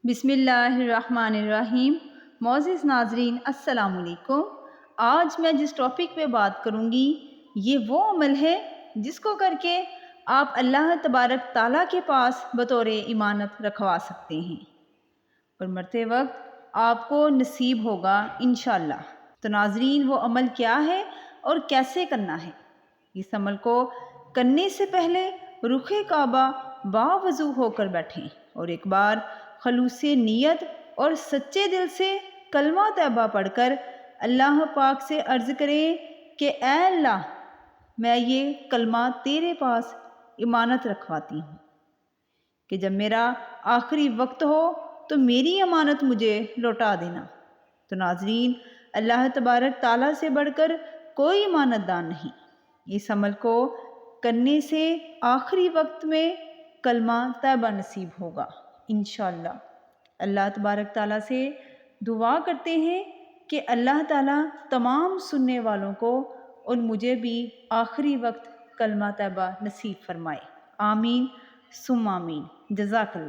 بسم اللہ الرحمن الرحیم۔ معزز ناظرین السلام علیکم۔ آج میں جس ٹاپک پہ بات کروں گی یہ وہ عمل ہے جس کو کر کے آپ اللہ تبارک تعالیٰ کے پاس بطور امانت رکھوا سکتے ہیں اور مرتے وقت آپ کو نصیب ہوگا انشاءاللہ۔ تو ناظرین وہ عمل کیا ہے اور کیسے کرنا ہے؟ اس عمل کو کرنے سے پہلے رخ کعبہ باوضو ہو کر بیٹھیں اور ایک بار خلوص نیت اور سچے دل سے کلمہ طیبہ پڑھ کر اللہ پاک سے عرض کریں کہ اے اللہ، میں یہ کلمہ تیرے پاس امانت رکھواتی ہوں کہ جب میرا آخری وقت ہو تو میری امانت مجھے لوٹا دینا۔ تو ناظرین اللہ تبارک تعالیٰ سے بڑھ کر کوئی امانت دان نہیں۔ اس عمل کو کرنے سے آخری وقت میں کلمہ طیبہ نصیب ہوگا انشاءاللہ۔ اللہ تبارک تعالیٰ سے دعا کرتے ہیں کہ اللہ تعالیٰ تمام سننے والوں کو اور مجھے بھی آخری وقت کلمہ طیبہ نصیب فرمائے۔ آمین ثم آمین۔ جزاک اللہ۔